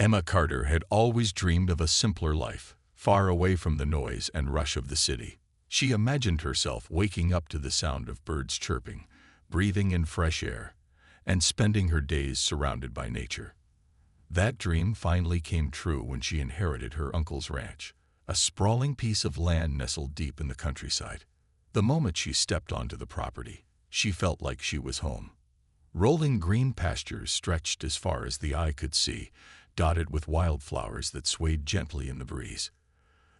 Emma Carter had always dreamed of a simpler life, far away from the noise and rush of the city. She imagined herself waking up to the sound of birds chirping, breathing in fresh air, and spending her days surrounded by nature. That dream finally came true when she inherited her uncle's ranch, a sprawling piece of land nestled deep in the countryside. The moment she stepped onto the property, she felt like she was home. Rolling green pastures stretched as far as the eye could see, dotted with wildflowers that swayed gently in the breeze.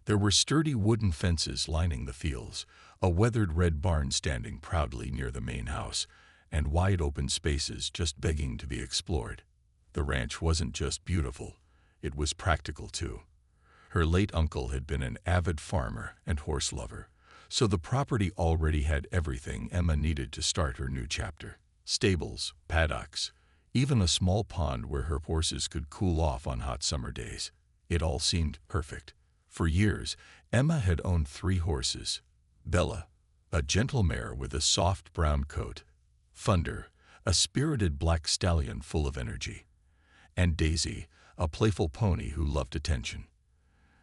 There were sturdy wooden fences lining the fields, a weathered red barn standing proudly near the main house, and wide open spaces just begging to be explored. The ranch wasn't just beautiful, it was practical too. Her late uncle had been an avid farmer and horse lover, so the property already had everything Emma needed to start her new chapter. Stables, paddocks, even a small pond where her horses could cool off on hot summer days. It all seemed perfect. For years, Emma had owned 3 horses. Bella, a gentle mare with a soft brown coat; Thunder, a spirited black stallion full of energy; and Daisy, a playful pony who loved attention.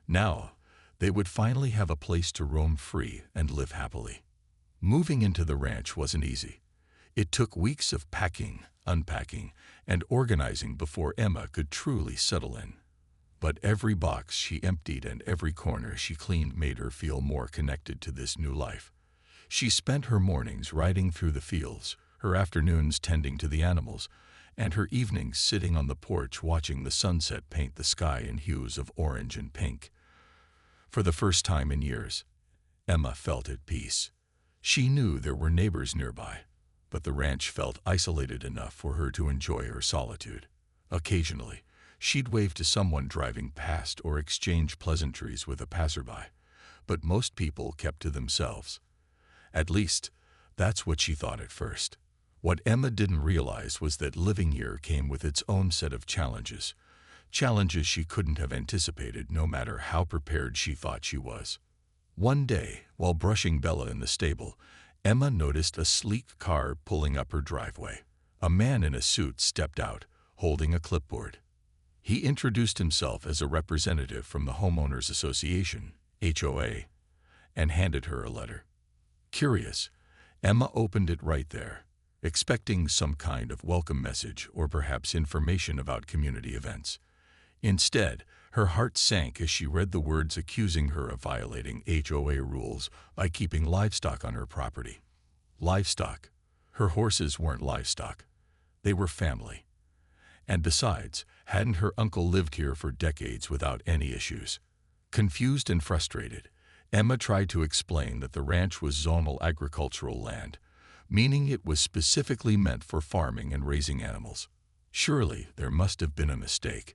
Now, they would finally have a place to roam free and live happily. Moving into the ranch wasn't easy. It took weeks of packing, unpacking, and organizing before Emma could truly settle in. But every box she emptied and every corner she cleaned made her feel more connected to this new life. She spent her mornings riding through the fields, her afternoons tending to the animals, and her evenings sitting on the porch watching the sunset paint the sky in hues of orange and pink. For the first time in years, Emma felt at peace. She knew there were neighbors nearby, but the ranch felt isolated enough for her to enjoy her solitude. Occasionally, she'd wave to someone driving past or exchange pleasantries with a passerby, but most people kept to themselves. At least, that's what she thought at first. What Emma didn't realize was that living here came with its own set of challenges, challenges she couldn't have anticipated no matter how prepared she thought she was. One day, while brushing Bella in the stable, Emma noticed a sleek car pulling up her driveway. A man in a suit stepped out, holding a clipboard. He introduced himself as a representative from the Homeowners Association, HOA, and handed her a letter. Curious, Emma opened it right there, expecting some kind of welcome message or perhaps information about community events. Instead, her heart sank as she read the words accusing her of violating HOA rules by keeping livestock on her property. Livestock. Her horses weren't livestock. They were family. And besides, hadn't her uncle lived here for decades without any issues? Confused and frustrated, Emma tried to explain that the ranch was zonal agricultural land, meaning it was specifically meant for farming and raising animals. Surely there must have been a mistake.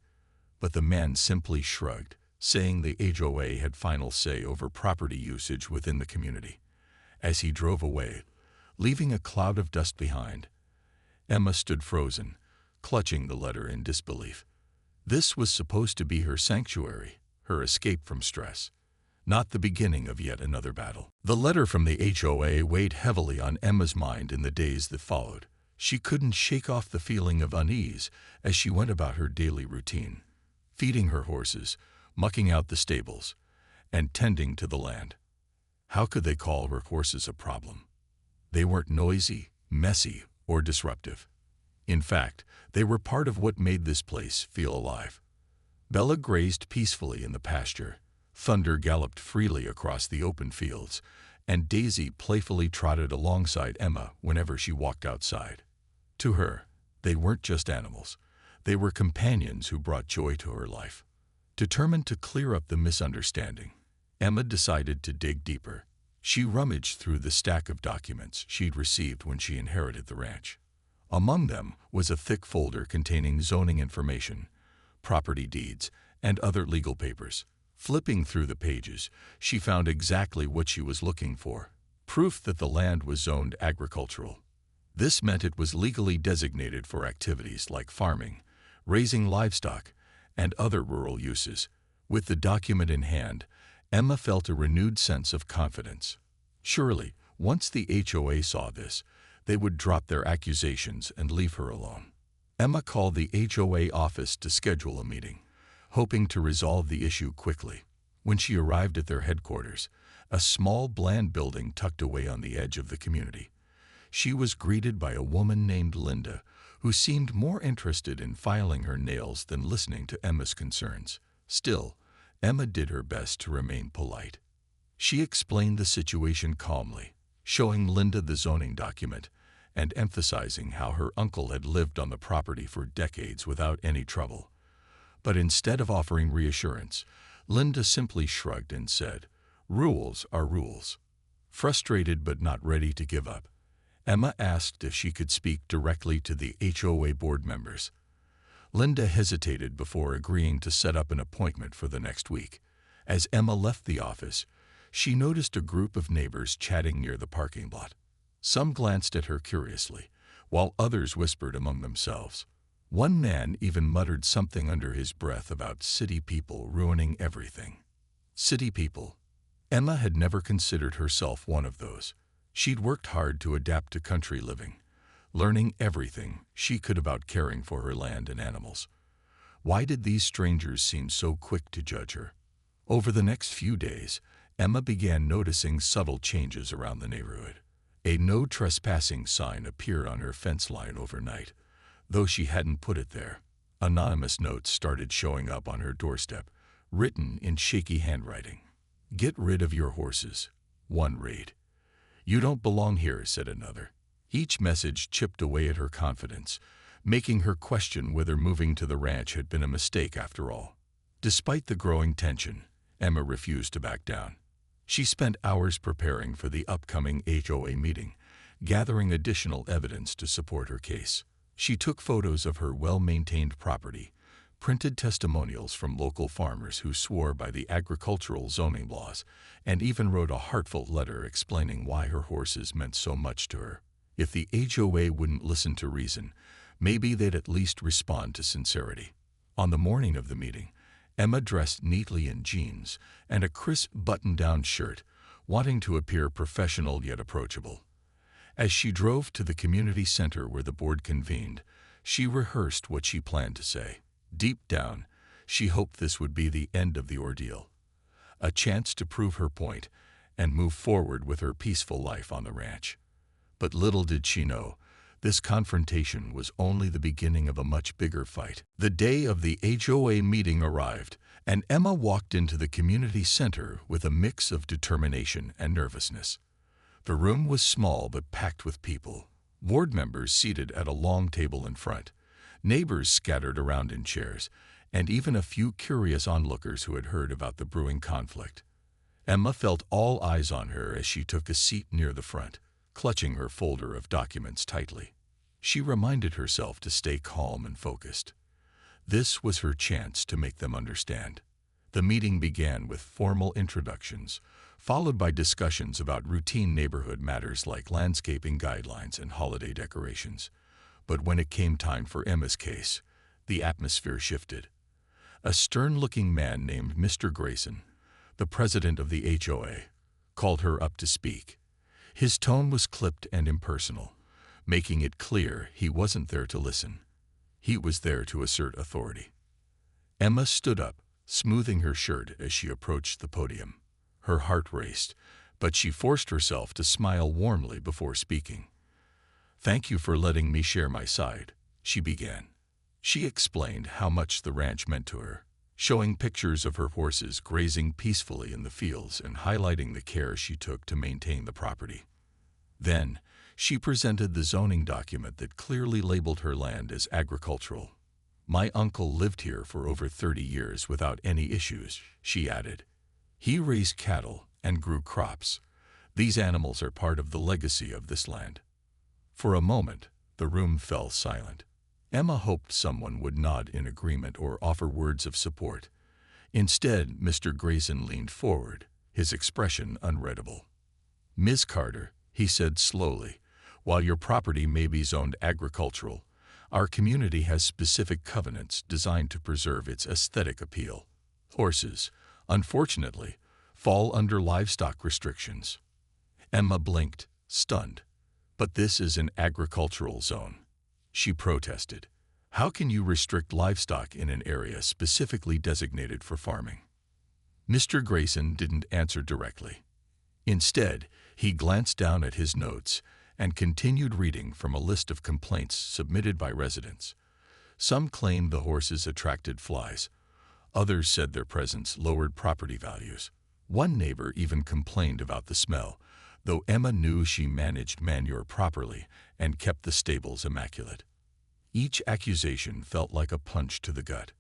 But the man simply shrugged, saying the HOA had final say over property usage within the community. As he drove away, leaving a cloud of dust behind, Emma stood frozen, clutching the letter in disbelief. This was supposed to be her sanctuary, her escape from stress, not the beginning of yet another battle. The letter from the HOA weighed heavily on Emma's mind in the days that followed. She couldn't shake off the feeling of unease as she went about her daily routine, feeding her horses, mucking out the stables, and tending to the land. How could they call her horses a problem? They weren't noisy, messy, or disruptive. In fact, they were part of what made this place feel alive. Bella grazed peacefully in the pasture, Thunder galloped freely across the open fields, and Daisy playfully trotted alongside Emma whenever she walked outside. To her, they weren't just animals. They were companions who brought joy to her life. Determined to clear up the misunderstanding, Emma decided to dig deeper. She rummaged through the stack of documents she'd received when she inherited the ranch. Among them was a thick folder containing zoning information, property deeds, and other legal papers. Flipping through the pages, she found exactly what she was looking for: proof that the land was zoned agricultural. This meant it was legally designated for activities like farming, raising livestock, and other rural uses. With the document in hand, Emma felt a renewed sense of confidence. Surely, once the HOA saw this, they would drop their accusations and leave her alone. Emma called the HOA office to schedule a meeting, hoping to resolve the issue quickly. When she arrived at their headquarters, a small, bland building tucked away on the edge of the community, she was greeted by a woman named Linda, who seemed more interested in filing her nails than listening to Emma's concerns. Still, Emma did her best to remain polite. She explained the situation calmly, showing Linda the zoning document and emphasizing how her uncle had lived on the property for decades without any trouble. But instead of offering reassurance, Linda simply shrugged and said, "Rules are rules." Frustrated but not ready to give up, Emma asked if she could speak directly to the HOA board members. Linda hesitated before agreeing to set up an appointment for the next week. As Emma left the office, she noticed a group of neighbors chatting near the parking lot. Some glanced at her curiously, while others whispered among themselves. One man even muttered something under his breath about city people ruining everything. City people. Emma had never considered herself one of those. She'd worked hard to adapt to country living, learning everything she could about caring for her land and animals. Why did these strangers seem so quick to judge her? Over the next few days, Emma began noticing subtle changes around the neighborhood. A no trespassing sign appeared on her fence line overnight, though she hadn't put it there. Anonymous notes started showing up on her doorstep, written in shaky handwriting. "Get rid of your horses," one read. "You don't belong here," said another. Each message chipped away at her confidence, making her question whether moving to the ranch had been a mistake after all. Despite the growing tension, Emma refused to back down. She spent hours preparing for the upcoming HOA meeting, gathering additional evidence to support her case. She took photos of her well-maintained property, printed testimonials from local farmers who swore by the agricultural zoning laws, and even wrote a heartfelt letter explaining why her horses meant so much to her. If the HOA wouldn't listen to reason, maybe they'd at least respond to sincerity. On the morning of the meeting, Emma dressed neatly in jeans and a crisp button-down shirt, wanting to appear professional yet approachable. As she drove to the community center where the board convened, she rehearsed what she planned to say. Deep down, she hoped this would be the end of the ordeal, a chance to prove her point and move forward with her peaceful life on the ranch. But little did she know, this confrontation was only the beginning of a much bigger fight. The day of the HOA meeting arrived, and Emma walked into the community center with a mix of determination and nervousness. The room was small but packed with people, board members seated at a long table in front, neighbors scattered around in chairs, and even a few curious onlookers who had heard about the brewing conflict. Emma felt all eyes on her as she took a seat near the front, clutching her folder of documents tightly. She reminded herself to stay calm and focused. This was her chance to make them understand. The meeting began with formal introductions, followed by discussions about routine neighborhood matters like landscaping guidelines and holiday decorations. But when it came time for Emma's case, the atmosphere shifted. A stern-looking man named Mr. Grayson, the president of the HOA, called her up to speak. His tone was clipped and impersonal, making it clear he wasn't there to listen. He was there to assert authority. Emma stood up, smoothing her shirt as she approached the podium. Her heart raced, but she forced herself to smile warmly before speaking. "Thank you for letting me share my side," she began. She explained how much the ranch meant to her, showing pictures of her horses grazing peacefully in the fields and highlighting the care she took to maintain the property. Then, she presented the zoning document that clearly labeled her land as agricultural. "My uncle lived here for over 30 years without any issues," she added. "He raised cattle and grew crops. These animals are part of the legacy of this land." For a moment, the room fell silent. Emma hoped someone would nod in agreement or offer words of support. Instead, Mr. Grayson leaned forward, his expression unreadable. "Ms. Carter," he said slowly, "while your property may be zoned agricultural, our community has specific covenants designed to preserve its aesthetic appeal. Horses, unfortunately, fall under livestock restrictions." Emma blinked, stunned. "But this is an agricultural zone," she protested. How can you restrict livestock in an area specifically designated for farming? Mr. Grayson didn't answer directly. Instead, he glanced down at his notes and continued reading from a list of complaints submitted by residents. Some claimed the horses attracted flies. Others said their presence lowered property values. One neighbor even complained about the smell, though Emma knew she managed manure properly and kept the stables immaculate. Each accusation felt like a punch to the gut.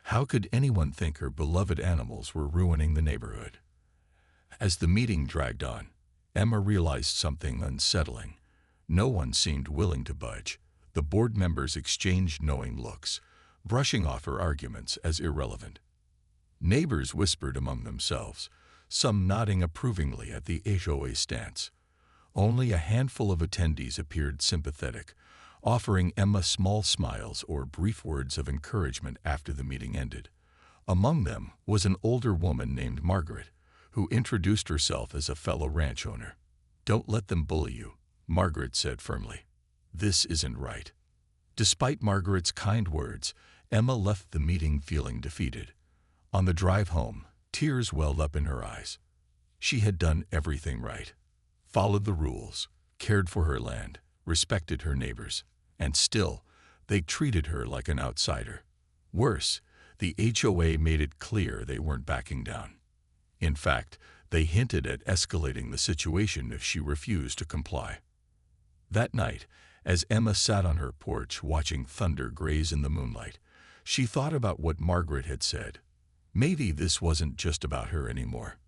How could anyone think her beloved animals were ruining the neighborhood? As the meeting dragged on, Emma realized something unsettling. No one seemed willing to budge. The board members exchanged knowing looks, brushing off her arguments as irrelevant. Neighbors whispered among themselves, some nodding approvingly at the HOA stance. Only a handful of attendees appeared sympathetic, offering Emma small smiles or brief words of encouragement after the meeting ended. Among them was an older woman named Margaret, who introduced herself as a fellow ranch owner. "Don't let them bully you," Margaret said firmly. "This isn't right." Despite Margaret's kind words, Emma left the meeting feeling defeated. On the drive home, tears welled up in her eyes. She had done everything right, followed the rules, cared for her land, respected her neighbors, and still, they treated her like an outsider. Worse, the HOA made it clear they weren't backing down. In fact, they hinted at escalating the situation if she refused to comply. That night, as Emma sat on her porch watching thunder graze in the moonlight, she thought about what Margaret had said. Maybe this wasn't just about her anymore.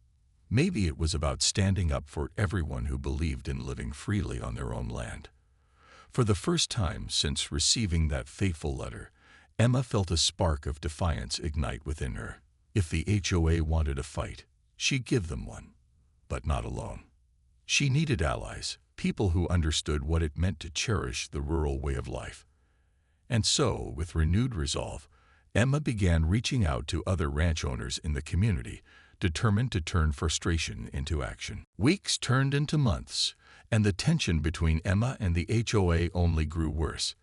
Maybe it was about standing up for everyone who believed in living freely on their own land. For the first time since receiving that fateful letter, Emma felt a spark of defiance ignite within her. If the HOA wanted a fight, she'd give them one, but not alone. She needed allies, people who understood what it meant to cherish the rural way of life. And so, with renewed resolve, Emma began reaching out to other ranch owners in the community, determined to turn frustration into action. Weeks turned into months, and the tension between Emma and the HOA only grew worse.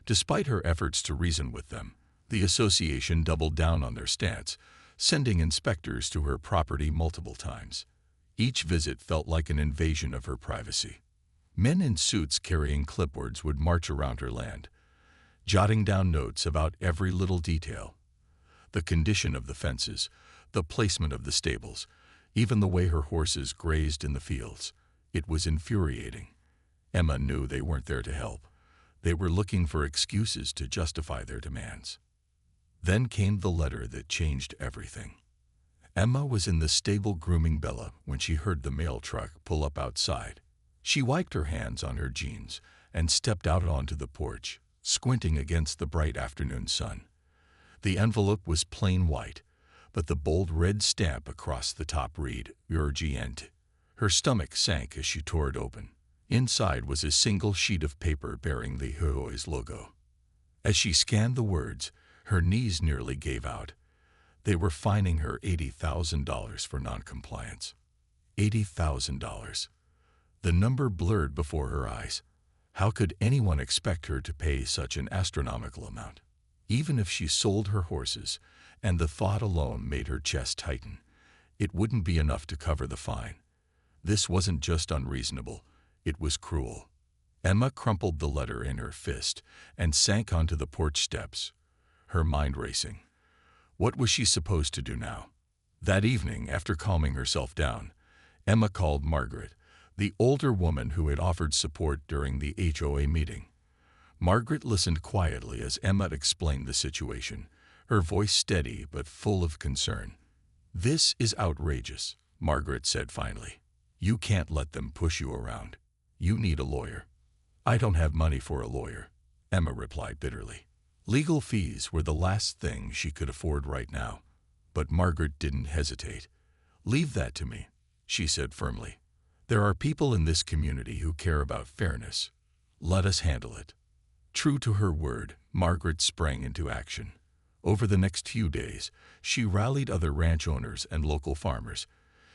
Despite her efforts to reason with them, the association doubled down on their stance, sending inspectors to her property multiple times. Each visit felt like an invasion of her privacy. Men in suits carrying clipboards would march around her land, jotting down notes about every little detail. The condition of the fences, the placement of the stables, even the way her horses grazed in the fields. It was infuriating. Emma knew they weren't there to help. They were looking for excuses to justify their demands. Then came the letter that changed everything. Emma was in the stable grooming Bella when she heard the mail truck pull up outside. She wiped her hands on her jeans and stepped out onto the porch, squinting against the bright afternoon sun. The envelope was plain white, but the bold red stamp across the top read, "Urgent." Her stomach sank as she tore it open. Inside was a single sheet of paper bearing the HOA's logo. As she scanned the words, her knees nearly gave out. They were fining her $80,000 for noncompliance. $80,000. The number blurred before her eyes. How could anyone expect her to pay such an astronomical amount? Even if she sold her horses, and the thought alone made her chest tighten, it wouldn't be enough to cover the fine. This wasn't just unreasonable, it was cruel. Emma crumpled the letter in her fist and sank onto the porch steps, her mind racing. What was she supposed to do now? That evening, after calming herself down, Emma called Margaret, the older woman who had offered support during the HOA meeting. Margaret listened quietly as Emma explained the situation, her voice steady but full of concern. "This is outrageous," Margaret said finally. "You can't let them push you around. You need a lawyer." "I don't have money for a lawyer," Emma replied bitterly. Legal fees were the last thing she could afford right now. But Margaret didn't hesitate. "Leave that to me," she said firmly. "There are people in this community who care about fairness. Let us handle it." True to her word, Margaret sprang into action. Over the next few days, she rallied other ranch owners and local farmers,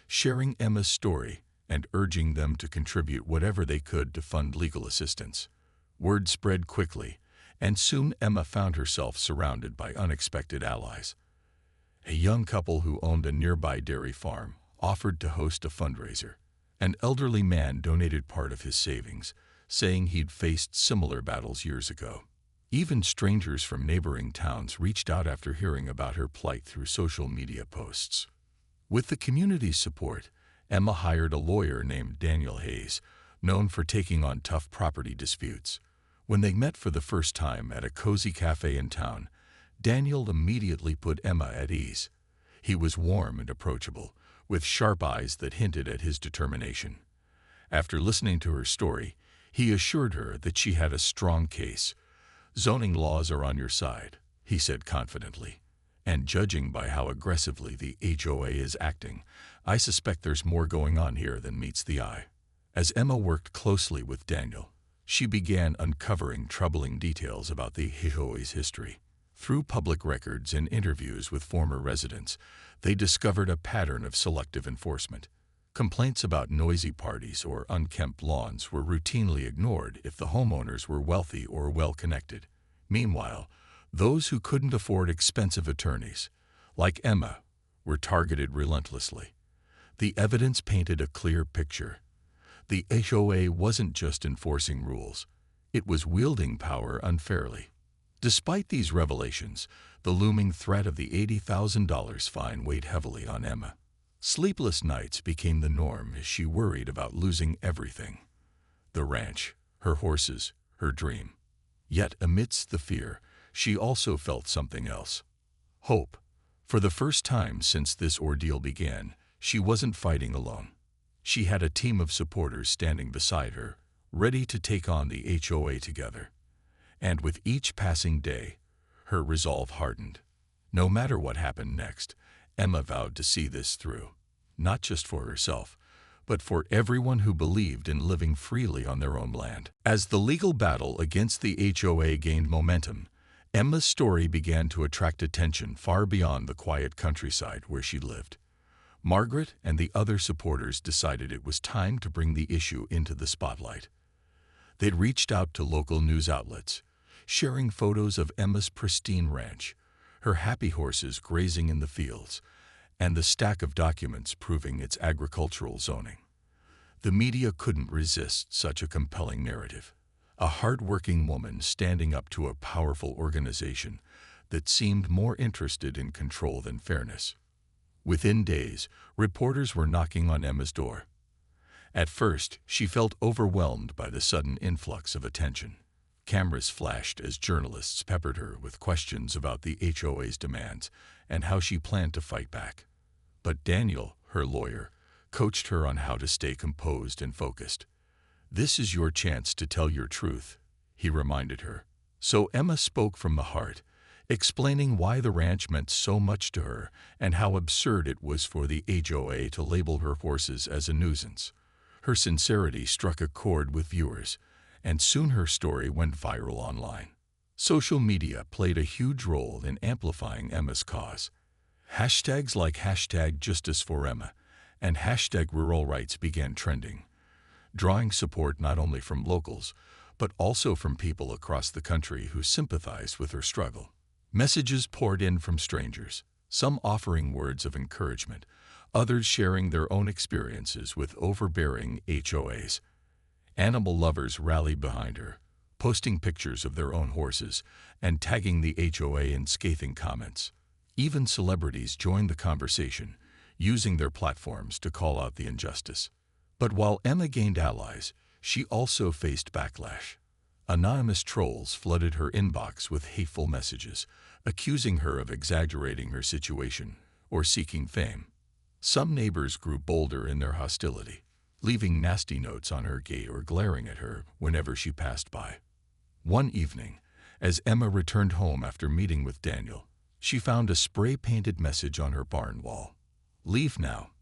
sharing Emma's story and urging them to contribute whatever they could to fund legal assistance. Word spread quickly, And soon Emma found herself surrounded by unexpected allies. A young couple who owned a nearby dairy farm offered to host a fundraiser. An elderly man donated part of his savings, saying he'd faced similar battles years ago. Even strangers from neighboring towns reached out after hearing about her plight through social media posts. With the community's support, Emma hired a lawyer named Daniel Hayes, known for taking on tough property disputes. When they met for the first time at a cozy cafe in town, Daniel immediately put Emma at ease. He was warm and approachable, with sharp eyes that hinted at his determination. After listening to her story, he assured her that she had a strong case. "Zoning laws are on your side," he said confidently. "And judging by how aggressively the HOA is acting, I suspect there's more going on here than meets the eye." As Emma worked closely with Daniel, she began uncovering troubling details about the HOA's history. Through public records and interviews with former residents, they discovered a pattern of selective enforcement. Complaints about noisy parties or unkempt lawns were routinely ignored if the homeowners were wealthy or well-connected. Meanwhile, those who couldn't afford expensive attorneys, like Emma, were targeted relentlessly. The evidence painted a clear picture. The HOA wasn't just enforcing rules, it was wielding power unfairly. Despite these revelations, the looming threat of the $80,000 fine weighed heavily on Emma. Sleepless nights became the norm as she worried about losing everything: the ranch, her horses, her dream. Yet amidst the fear, she also felt something else: hope. For the first time since this ordeal began, she wasn't fighting alone. She had a team of supporters standing beside her, ready to take on the HOA together. And with each passing day, her resolve hardened. No matter what happened next, Emma vowed to see this through, not just for herself, but for everyone who believed in living freely on their own land. As the legal battle against the HOA gained momentum, Emma's story began to attract attention far beyond the quiet countryside where she lived. Margaret and the other supporters decided it was time to bring the issue into the spotlight. They'd reached out to local news outlets, sharing photos of Emma's pristine ranch, her happy horses grazing in the fields, and the stack of documents proving its agricultural zoning. The media couldn't resist such a compelling narrative. A hard-working woman standing up to a powerful organization that seemed more interested in control than fairness. Within days, reporters were knocking on Emma's door. At first, she felt overwhelmed by the sudden influx of attention. Cameras flashed as journalists peppered her with questions about the HOA's demands and how she planned to fight back. But Daniel, her lawyer, coached her on how to stay composed and focused. "This is your chance to tell your truth," he reminded her. So Emma spoke from the heart, explaining why the ranch meant so much to her and how absurd it was for the HOA to label her horses as a nuisance. Her sincerity struck a chord with viewers, and soon her story went viral online. Social media played a huge role in amplifying Emma's cause. Hashtags like #JusticeForEmma and #RuralRights began trending, drawing support not only from locals, but also from people across the country who sympathized with her struggle. Messages poured in from strangers, some offering words of encouragement, others sharing their own experiences with overbearing HOAs. Animal lovers rallied behind her, posting pictures of their own horses and tagging the HOA in scathing comments. Even celebrities joined the conversation, using their platforms to call out the injustice. But while Emma gained allies, she also faced backlash. Anonymous trolls flooded her inbox with hateful messages, accusing her of exaggerating her situation or seeking fame. Some neighbors grew bolder in their hostility, leaving nasty notes on her gate or glaring at her whenever she passed by. One evening, as Emma returned home after meeting with Daniel, she found a spray-painted message on her barn wall: "Leave now."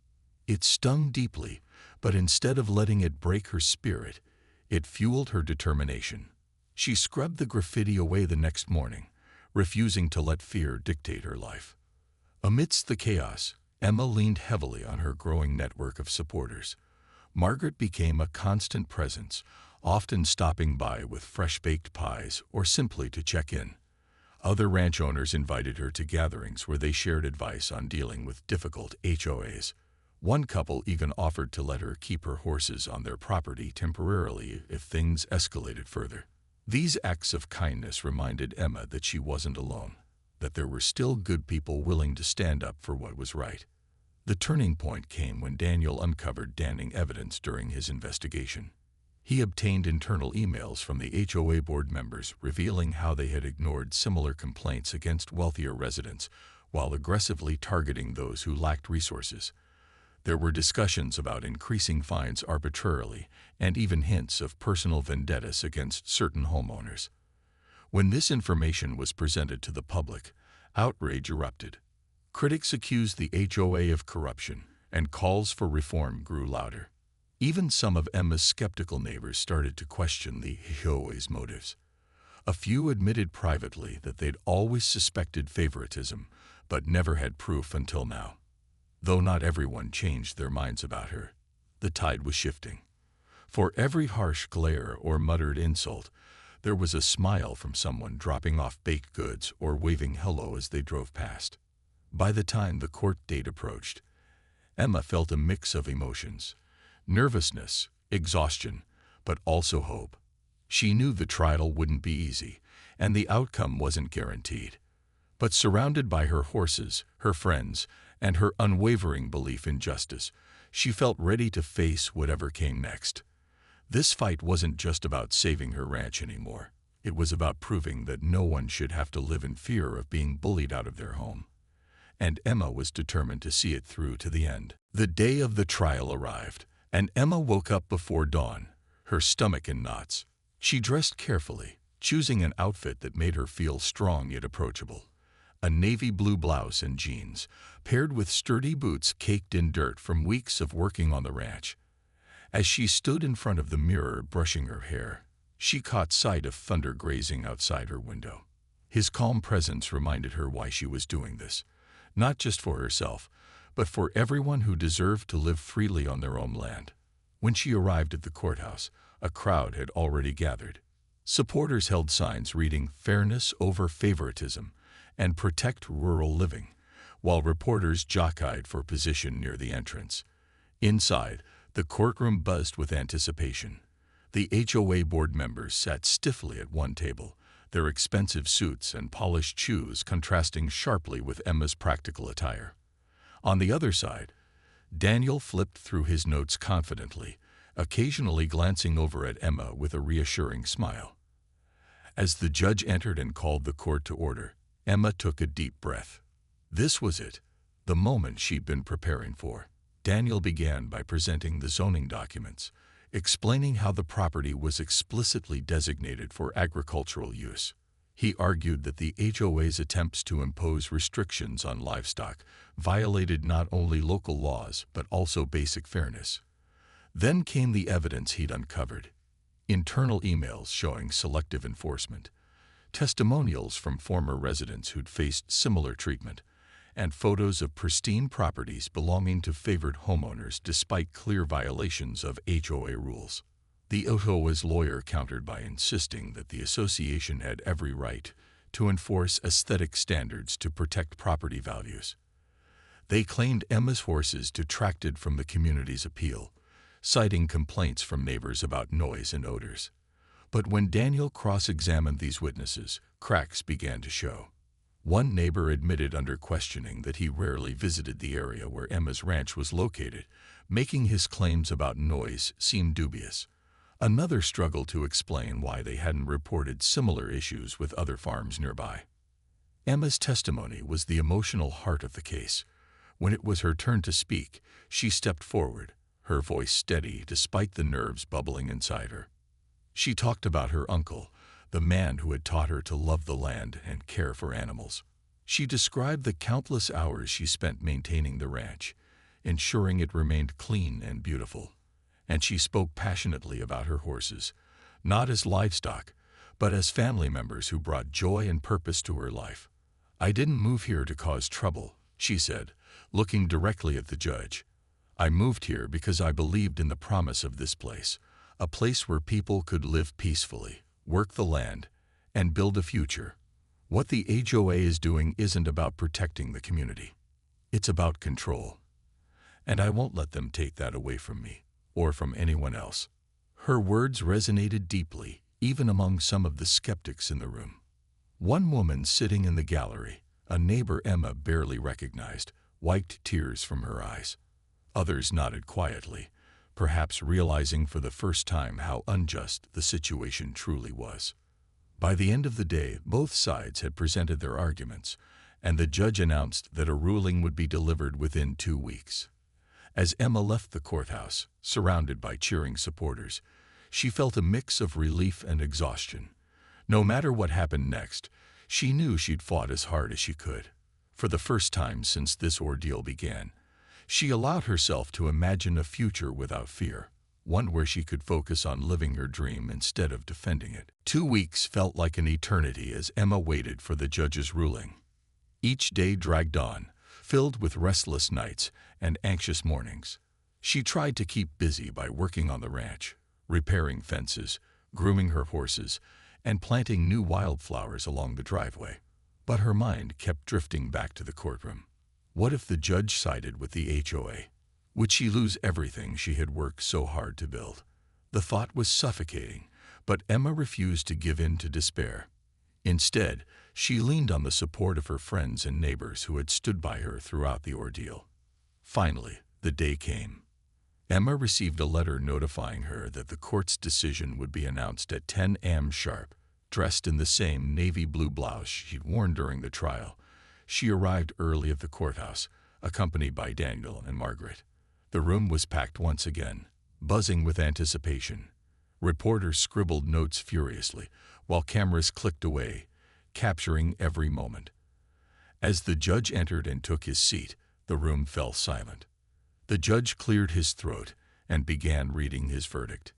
It stung deeply, but instead of letting it break her spirit, it fueled her determination. She scrubbed the graffiti away the next morning, refusing to let fear dictate her life. Amidst the chaos, Emma leaned heavily on her growing network of supporters. Margaret became a constant presence, often stopping by with fresh-baked pies or simply to check in. Other ranch owners invited her to gatherings where they shared advice on dealing with difficult HOAs. One couple even offered to let her keep her horses on their property temporarily if things escalated further. These acts of kindness reminded Emma that she wasn't alone, that there were still good people willing to stand up for what was right. The turning point came when Daniel uncovered damning evidence during his investigation. He obtained internal emails from the HOA board members revealing how they had ignored similar complaints against wealthier residents while aggressively targeting those who lacked resources. There were discussions about increasing fines arbitrarily and even hints of personal vendettas against certain homeowners. When this information was presented to the public, outrage erupted. Critics accused the HOA of corruption, and calls for reform grew louder. Even some of Emma's skeptical neighbors started to question the HOA's motives. A few admitted privately that they'd always suspected favoritism, but never had proof until now. Though not everyone changed their minds about her, the tide was shifting. For every harsh glare or muttered insult, there was a smile from someone dropping off baked goods or waving hello as they drove past. By the time the court date approached, Emma felt a mix of emotions: nervousness, exhaustion, but also hope. She knew the trial wouldn't be easy, and the outcome wasn't guaranteed. But surrounded by her horses, her friends, and her unwavering belief in justice, she felt ready to face whatever came next. This fight wasn't just about saving her ranch anymore. It was about proving that no one should have to live in fear of being bullied out of their home. And Emma was determined to see it through to the end. The day of the trial arrived, and Emma woke up before dawn, her stomach in knots. She dressed carefully, choosing an outfit that made her feel strong yet approachable. A navy blue blouse and jeans, paired with sturdy boots caked in dirt from weeks of working on the ranch. As she stood in front of the mirror brushing her hair, she caught sight of Thunder grazing outside her window. His calm presence reminded her why she was doing this, not just for herself, but for everyone who deserved to live freely on their own land. When she arrived at the courthouse, a crowd had already gathered. Supporters held signs reading "Fairness over Favoritism" and "Protect Rural Living," while reporters jockeyed for position near the entrance. Inside, the courtroom buzzed with anticipation. The HOA board members sat stiffly at one table, their expensive suits and polished shoes contrasting sharply with Emma's practical attire. On the other side, Daniel flipped through his notes confidently, occasionally glancing over at Emma with a reassuring smile. As the judge entered and called the court to order, Emma took a deep breath. This was it, the moment she'd been preparing for. Daniel began by presenting the zoning documents, explaining how the property was explicitly designated for agricultural use. He argued that the HOA's attempts to impose restrictions on livestock violated not only local laws but also basic fairness. Then came the evidence he'd uncovered: internal emails showing selective enforcement, testimonials from former residents who'd faced similar treatment, and photos of pristine properties belonging to favored homeowners despite clear violations of HOA rules. The HOA's lawyer countered by insisting that the association had every right to enforce aesthetic standards to protect property values. They claimed Emma's horses detracted from the community's appeal, citing complaints from neighbors about noise and odors. But when Daniel cross-examined these witnesses, cracks began to show. One neighbor admitted under questioning that he rarely visited the area where Emma's ranch was located, making his claims about noise seem dubious. Another struggled to explain why they hadn't reported similar issues with other farms nearby. Emma's testimony was the emotional heart of the case. When it was her turn to speak, she stepped forward, her voice steady despite the nerves bubbling inside her. She talked about her uncle, the man who had taught her to love the land and care for animals. She described the countless hours she spent maintaining the ranch, ensuring it remained clean and beautiful. And she spoke passionately about her horses, not as livestock, but as family members who brought joy and purpose to her life. "I didn't move here to cause trouble," she said, looking directly at the judge. "I moved here because I believed in the promise of this place, a place where people could live peacefully, work the land, and build a future. What the HOA is doing isn't about protecting the community. It's about control. And I won't let them take that away from me, or from anyone else. Her words resonated deeply, even among some of the skeptics in the room. One woman sitting in the gallery, a neighbor Emma barely recognized, wiped tears from her eyes. Others nodded quietly, perhaps realizing for the first time how unjust the situation truly was. By the end of the day, both sides had presented their arguments, and the judge announced that a ruling would be delivered within 2 weeks. As Emma left the courthouse, surrounded by cheering supporters, she felt a mix of relief and exhaustion. No matter what happened next, she knew she'd fought as hard as she could. For the first time since this ordeal began, she allowed herself to imagine a future without fear, one where she could focus on living her dream instead of defending it. 2 weeks felt like an eternity as Emma waited for the judge's ruling. Each day dragged on, filled with restless nights and anxious mornings. She tried to keep busy by working on the ranch, repairing fences, grooming her horses, and planting new wildflowers along the driveway. But her mind kept drifting back to the courtroom. What if the judge sided with the HOA? Would she lose everything she had worked so hard to build? The thought was suffocating, but Emma refused to give in to despair. Instead, she leaned on the support of her friends and neighbors who had stood by her throughout the ordeal. Finally, the day came. Emma received a letter notifying her that the court's decision would be announced at 10 a.m. sharp. Dressed in the same navy blue blouse she'd worn during the trial, she arrived early at the courthouse, accompanied by Daniel and Margaret. The room was packed once again, buzzing with anticipation. Reporters scribbled notes furiously, while cameras clicked away, capturing every moment. As the judge entered and took his seat, the room fell silent. The judge cleared his throat and began reading his verdict.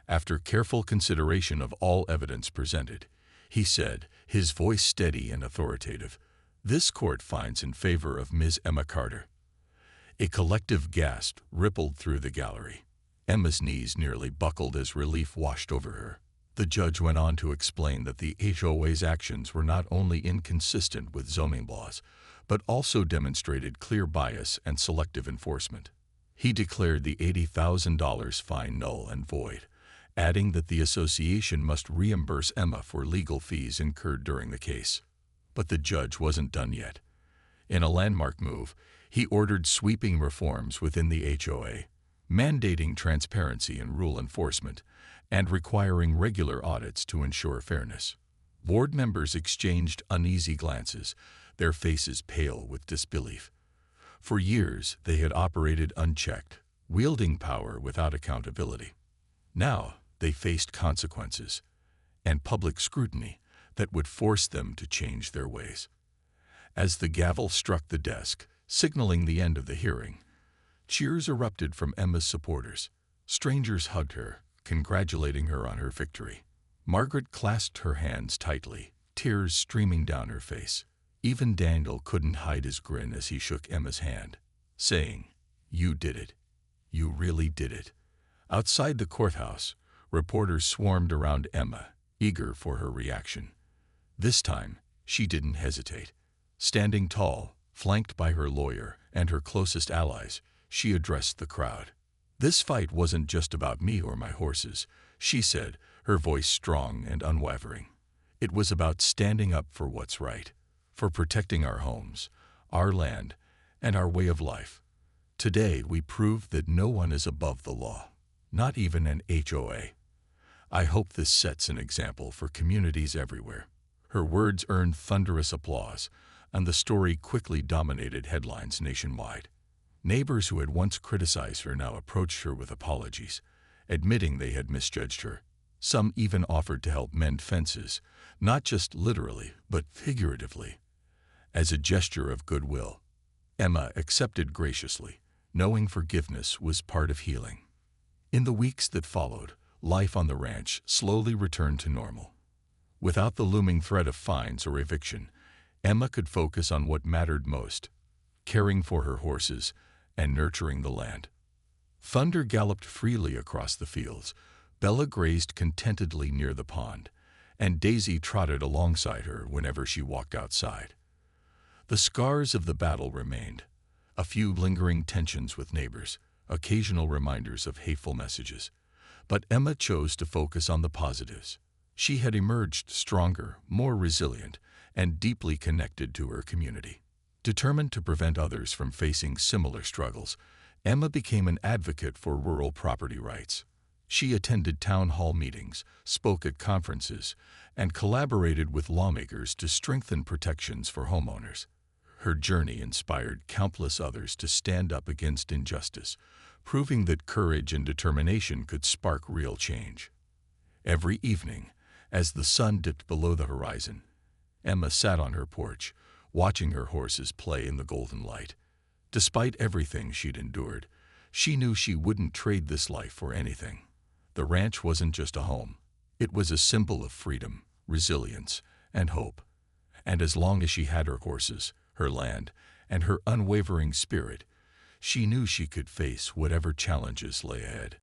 After careful consideration of all evidence presented, he said, his voice steady and authoritative, "This court finds in favor of Ms. Emma Carter." A collective gasp rippled through the gallery. Emma's knees nearly buckled as relief washed over her. The judge went on to explain that the HOA's actions were not only inconsistent with zoning laws, but also demonstrated clear bias and selective enforcement. He declared the $80,000 fine null and void, adding that the association must reimburse Emma for legal fees incurred during the case. But the judge wasn't done yet. In a landmark move, he ordered sweeping reforms within the HOA, mandating transparency in rule enforcement and requiring regular audits to ensure fairness. Board members exchanged uneasy glances, their faces pale with disbelief. For years, they had operated unchecked, wielding power without accountability. Now, they faced consequences and public scrutiny that would force them to change their ways. As the gavel struck the desk, signaling the end of the hearing, cheers erupted from Emma's supporters. Strangers hugged her, congratulating her on her victory. Margaret clasped her hands tightly, tears streaming down her face. Even Daniel couldn't hide his grin as he shook Emma's hand, saying, "You did it. You really did it." Outside the courthouse, reporters swarmed around Emma, eager for her reaction. This time, she didn't hesitate. Standing tall, flanked by her lawyer and her closest allies, she addressed the crowd. "This fight wasn't just about me or my horses," she said, her voice strong and unwavering. "It was about standing up for what's right, for protecting our homes, our land, and our way of life. Today, we proved that no one is above the law, not even an HOA. I hope this sets an example for communities everywhere." Her words earned thunderous applause, and the story quickly dominated headlines nationwide. Neighbors who had once criticized her now approached her with apologies, admitting they had misjudged her. Some even offered to help mend fences, not just literally, but figuratively. As a gesture of goodwill, Emma accepted graciously, knowing forgiveness was part of healing. In the weeks that followed, life on the ranch slowly returned to normal. Without the looming threat of fines or eviction, Emma could focus on what mattered most, caring for her horses and nurturing the land. Thunder galloped freely across the fields, Bella grazed contentedly near the pond, and Daisy trotted alongside her whenever she walked outside. The scars of the battle remained, a few lingering tensions with neighbors, occasional reminders of hateful messages. But Emma chose to focus on the positives. She had emerged stronger, more resilient, and deeply connected to her community. Determined to prevent others from facing similar struggles, Emma became an advocate for rural property rights. She attended town hall meetings, spoke at conferences, and collaborated with lawmakers to strengthen protections for homeowners. Her journey inspired countless others to stand up against injustice, proving that courage and determination could spark real change. Every evening, as the sun dipped below the horizon, Emma sat on her porch, watching her horses play in the golden light. Despite everything she'd endured, she knew she wouldn't trade this life for anything. The ranch wasn't just a home. It was a symbol of freedom, resilience, and hope. And as long as she had her horses, her land, and her unwavering spirit, she knew she could face whatever challenges lay ahead.